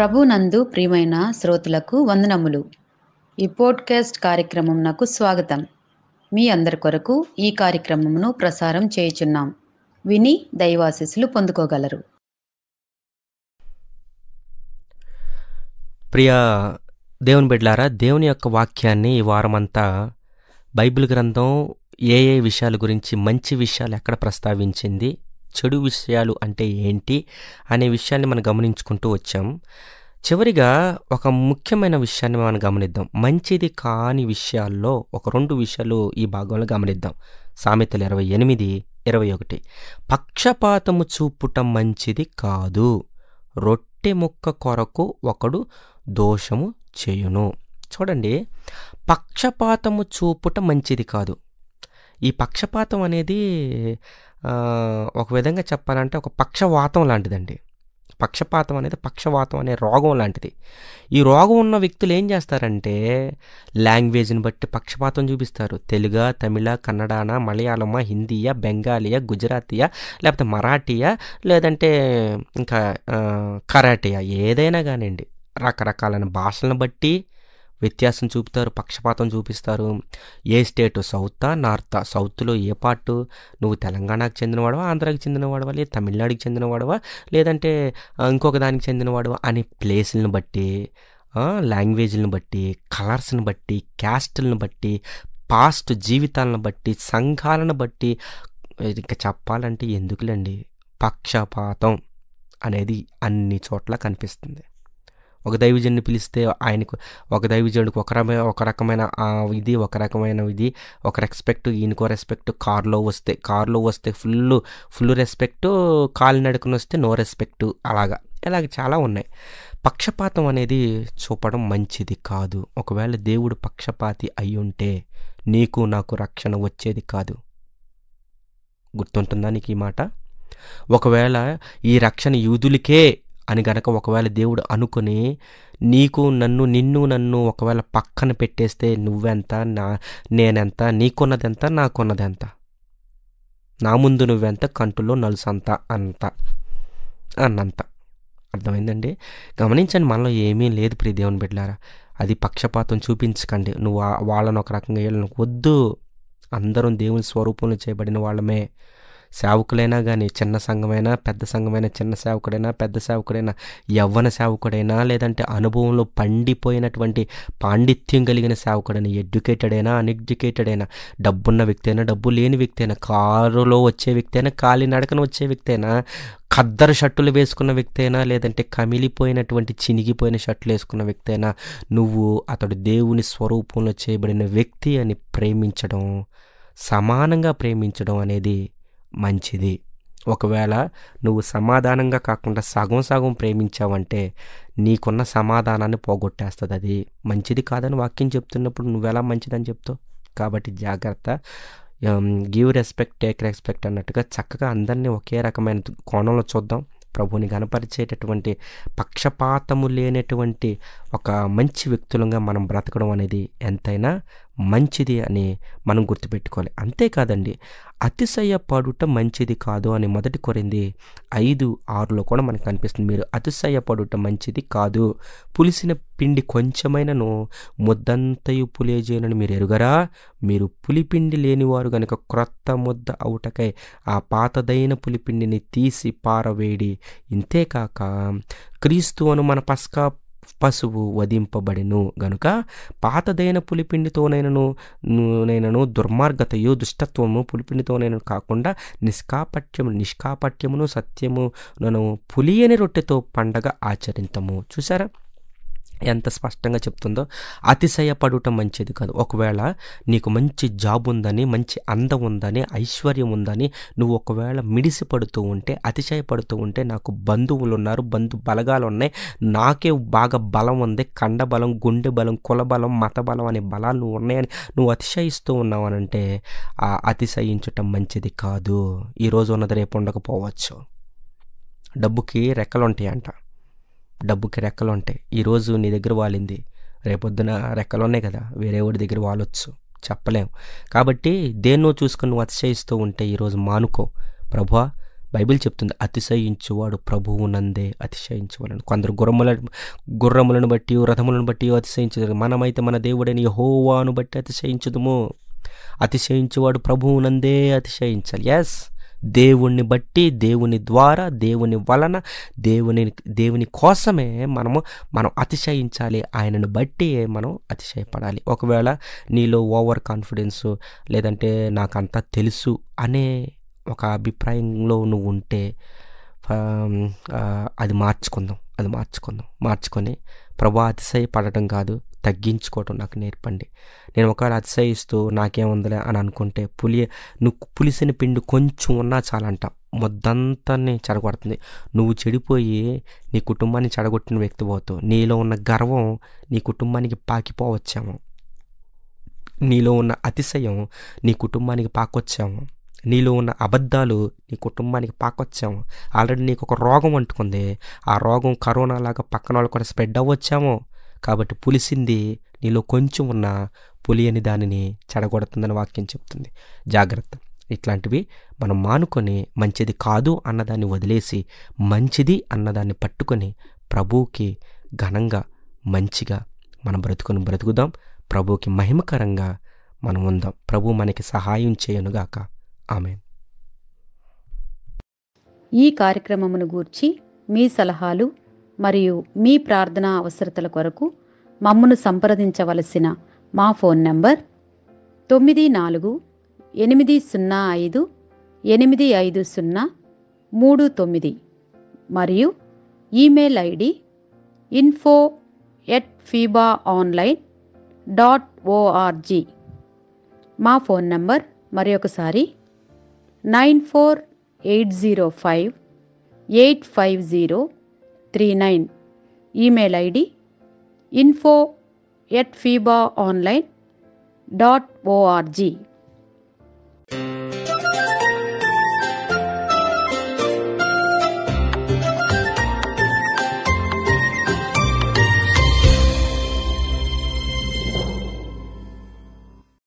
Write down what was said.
ప్రభునందు ప్రియమైన శ్రోతలకు వందనములు. ఈ పోడ్కాస్ట్ కార్యక్రమంనకు స్వాగతం. మీ అందరి కొరకు ఈ కార్యక్రమమును ప్రసారం చేయుచున్నాం. విని దైవాశీస్సులు పొందుకోగలరు. ప్రియ దేవుని బిడ్డలారా, దేవుని యొక్క వాక్యాన్ని ఈ వారమంతా బైబిల్ గ్రంథం ఏ విషయాల గురించి, మంచి విషయాలు ఎక్కడ ప్రస్తావించింది, చెడు విషయాలు అంటే ఏంటి అనే విషయాన్ని మనం గమనించుకుంటూ వచ్చాం. చివరిగా ఒక ముఖ్యమైన విషయాన్ని మనం గమనిద్దాం. మంచిది కాని విషయాల్లో ఒక 2 విషయాలు ఈ భాగంలో గమనిద్దాం. సామెతలు 28:21. పక్షపాతము చూపుట మంచిది కాదు, రొట్టె ముక్క కొరకు ఒకడు దోషము చేయును. చూడండి, పక్షపాతము చూపుట మంచిది కాదు. ఈ పక్షపాతం అనేది ఒక విధంగా చెప్పాలంటే ఒక పక్షవాతం లాంటిదండి. పక్షపాతం అనేది పక్షవాతం అనే రోగం లాంటిది. ఈ రోగం ఉన్న వ్యక్తులు ఏం చేస్తారంటే లాంగ్వేజ్ని బట్టి పక్షపాతం చూపిస్తారు. తెలుగా, తమిళ, కన్నడానా, మలయాళమా, హిందీయా, బెంగాలీయా, గుజరాతీయా, లేకపోతే మరాఠీయా, లేదంటే ఇంకా కరాటీయా, ఏదైనా కానివ్వండి, రకరకాలైన భాషలను బట్టి వ్యత్యాసం చూపుతారు, పక్షపాతం చూపిస్తారు. ఏ స్టేటు, సౌతా నార్తా, సౌత్లో ఏ పార్టు, నువ్వు తెలంగాణకు చెందినవాడవా, ఆంధ్రాకి చెందినవాడవా, లేదా తమిళనాడుకి చెందినవాడవా, లేదంటే ఇంకొక దానికి చెందినవాడవా అని ప్లేసులను బట్టి, లాంగ్వేజ్లను బట్టి, కలర్స్ని బట్టి, క్యాస్టులను బట్టి, పాస్ట్ జీవితాలను బట్టి, సంఘాలను బట్టి, ఇంకా చెప్పాలంటే ఎందుకులేండి, పక్షపాతం అనేది అన్ని చోట్ల కనిపిస్తుంది. ఒక దైవజనుని పిలిస్తే ఆయనకు, ఒక దైవజనుడికి ఒక రకమైన ఇది, ఒక రకమైన ఇది, ఒక రెస్పెక్ట్, ఈయనకో రెస్పెక్ట్. కారులో వస్తే ఫుల్ రెస్పెక్ట్, కాలినడకను వస్తే నో రెస్పెక్ట్. ఇలాగ చాలా ఉన్నాయి. పక్షపాతం అనేది చూపడం మంచిది కాదు. ఒకవేళ దేవుడు పక్షపాతి అయి ఉంటే నీకు నాకు రక్షణ వచ్చేది కాదు. గుర్తుంటుందా నీకు ఈ మాట? ఒకవేళ ఈ రక్షణ యూదులకే అని గనక ఒకవేళ దేవుడు అనుకుని నిన్ను ఒకవేళ పక్కన పెట్టేస్తే నువ్వెంత, నేనెంత, నీకున్నదెంత, నాకున్నదెంత, నా ముందు నువ్వెంత, కంటులో నలుసంత అన్నంత. అర్థమైందండి? గమనించండి, మనలో ఏమీ లేదు ప్రియ దేవుని బిడ్డలారా. అది పక్షపాతం చూపించకండి. నువ్వు వాళ్ళని ఒక రకంగా వీళ్ళని వద్దు. అందరం దేవుని స్వరూపంలో చేయబడిన వాళ్ళమే. సేవకులైనా కానీ, చిన్న సంఘమైనా పెద్ద సంఘమైనా, చిన్న సేవకుడైనా పెద్ద సేవకుడైనా, యవ్వన సేవకుడైనా, లేదంటే అనుభవంలో పండిపోయినటువంటి పాండిత్యం కలిగిన సేవకుడైనా, ఎడ్యుకేటెడ్ అయినా అన్ఎడ్యుకేటెడ్ అయినా, డబ్బున్న వ్యక్తి అయినా డబ్బు లేని వ్యక్తి అయినా, కారులో వచ్చే వ్యక్తి అయినా కాలినడకన వచ్చే వ్యక్తి అయినా, ఖద్దరు షర్టులు వేసుకున్న వ్యక్తి అయినా, లేదంటే కమిలిపోయినటువంటి చినిగిపోయిన షర్టులు వేసుకున్న వ్యక్తి అయినా, నువ్వు అతడు దేవుని స్వరూపంలో చేయబడిన వ్యక్తి అని ప్రేమించడం, సమానంగా ప్రేమించడం అనేది మంచిది. ఒకవేళ నువ్వు సమాధానంగా కాకుండా సగం ప్రేమించావంటే నీకున్న సమాధానాన్ని పోగొట్టేస్తుంది. అది మంచిది కాదని వాక్యం చెప్తున్నప్పుడు నువ్వెలా మంచిదని చెప్తావు? కాబట్టి జాగ్రత్త. గివ్ రెస్పెక్ట్, టేక్ రెస్పెక్ట్ అన్నట్టుగా చక్కగా అందరినీ ఒకే రకమైన కోణంలో చూద్దాం. ప్రభువుని గణపరిచేటటువంటి, పక్షపాతము లేనటువంటి ఒక మంచి వ్యక్తులంగా మనం బ్రతకడం అనేది ఎంతైనా మంచిది అని మనం గుర్తుపెట్టుకోవాలి. అంతేకాదండి, అతిశయపడుట మంచిది కాదు అని 1 కొరింథీ 5:6 కూడా మనకు కనిపిస్తుంది. మీరు అతిశయపడుట మంచిది కాదు, పులిసిన పిండి కొంచెమైనను ముద్దంతయు పులియజేయనని మీరు ఎరుగరా? మీరు పులిపిండి లేనివారు గనుక క్రొత్త ముద్ద అవుటకై ఆ పాతదైన పులిపిండిని తీసి పారవేడి. ఇంతేకాక క్రీస్తు అను మన పస్కా పశువు వధింపబడెను గనుక పాతదైన పులిపిండితోనైనను దుర్మార్గతయు దుష్టత్వము పులిపిండితోనైనా కాకుండా నిష్కాపట్యమును సత్యమును పులియని రొట్టెతో పండగ ఆచరింతము. చూసారా ఎంత స్పష్టంగా చెప్తుందో? అతిశయపడుట మంచిది కాదు. ఒకవేళ నీకు మంచి జాబ్ ఉందని, మంచి అందం ఉందని, ఐశ్వర్యం ఉందని నువ్వు ఒకవేళ మిడిసిపడుతూ ఉంటే, అతిశయపడుతూ ఉంటే, నాకు బంధువులు ఉన్నారు, బంధు బలగాలు ఉన్నాయి, నాకే బాగా బలం ఉంది, కండ బలం, గుండె బలం, కుల బలం, మత బలం అనే బలాలు నువ్వు ఉన్నాయని నువ్వు అతిశయిస్తూ ఉన్నావనంటే ఆ అతిశయించటం మంచిది కాదు. ఈరోజు ఉన్నది రేపు ఉండకపోవచ్చు. డబ్బుకి రెక్కలు ఉంటాయంట. ఈరోజు నీ దగ్గర వాలింది, రేపొద్దున రెక్కలు ఉన్నాయి కదా, వేరే వాడి దగ్గర వాలొచ్చు, చెప్పలేం. కాబట్టి దేన్నో చూసుకుని నువ్వు అతిశయిస్తూ ఉంటే ఈరోజు మానుకో. ప్రభువా, బైబిల్ చెప్తుంది, అతిశయించువాడు ప్రభువునందే అతిశయించవలను. కొందరు గుర్రములను బట్టి రథములను బట్టి అతిశయించదు, మనమైతే మన దేవుడైన యెహోవాను బట్టి అతిశయించుదుము. అతిశయించువాడు ప్రభువునందే అతిశయించాలి. ఎస్, దేవుణ్ణి బట్టి, దేవుని ద్వారా, దేవుని వలన, దేవుని కోసమే మనం అతిశయించాలి. ఆయనను బట్టి మనం అతిశయపడాలి. ఒకవేళ నీలో ఓవర్ కాన్ఫిడెన్స్, లేదంటే నాకంతా తెలుసు అనే ఒక అభిప్రాయంలో నువ్వు ఉంటే అది మార్చుకొని ప్రభా అతిశయపడటం కాదు, తగ్గించుకోవటం నాకు నేర్పండి. నేను ఒకవేళ అతిశయిస్తూ నాకేముందిలే అని అనుకుంటే నువ్వు పులిసిన పిండి కొంచెం ఉన్నా చాలంట, మొద్దంతాన్ని చెడగొడుతుంది. నువ్వు చెడిపోయి నీ కుటుంబాన్ని చెడగొట్టిన వ్యక్తి పోతావు. నీలో ఉన్న గర్వం నీ కుటుంబానికి పాకిపోవచ్చాము, నీలో ఉన్న అతిశయం నీ కుటుంబానికి పాకొచ్చాము, నీలో ఉన్న అబద్ధాలు నీ కుటుంబానికి పాకొచ్చాము. ఆల్రెడీ నీకు ఒక రోగం అంటుకుంది, ఆ రోగం కరోనా లాగా పక్కన వాళ్ళు కూడా స్ప్రెడ్ అవ్వచ్చాము. కాబట్టి పులిసింది నీలో కొంచెం ఉన్న పులియని దానిని చెడగొడుతుందని వాక్యం చెప్తుంది. జాగ్రత్త. ఇట్లాంటివి మనం మానుకొని మంచిది కాదు అన్నదాన్ని వదిలేసి మంచిది అన్నదాన్ని పట్టుకొని ప్రభువుకి ఘనంగా మంచిగా మనం బ్రతుకుదాం. ప్రభువుకి మహిమకరంగా మనం ఉందాం. ప్రభు మనకి సహాయం చేయనుగాక. ఆమేన్. ఈ కార్యక్రమమును గూర్చి మీ సలహాలు మరియు మీ ప్రార్థనా అవసరతల కొరకు మమ్మను సంప్రదించవలసిన మా ఫోన్ నంబర్ 9485585039 మరియు ఈమెయిల్ ఐడి info@fibaonline.org. మా ఫోన్ నంబర్ మరొకసారి 9480585039. Email ID info@fibaonline.org.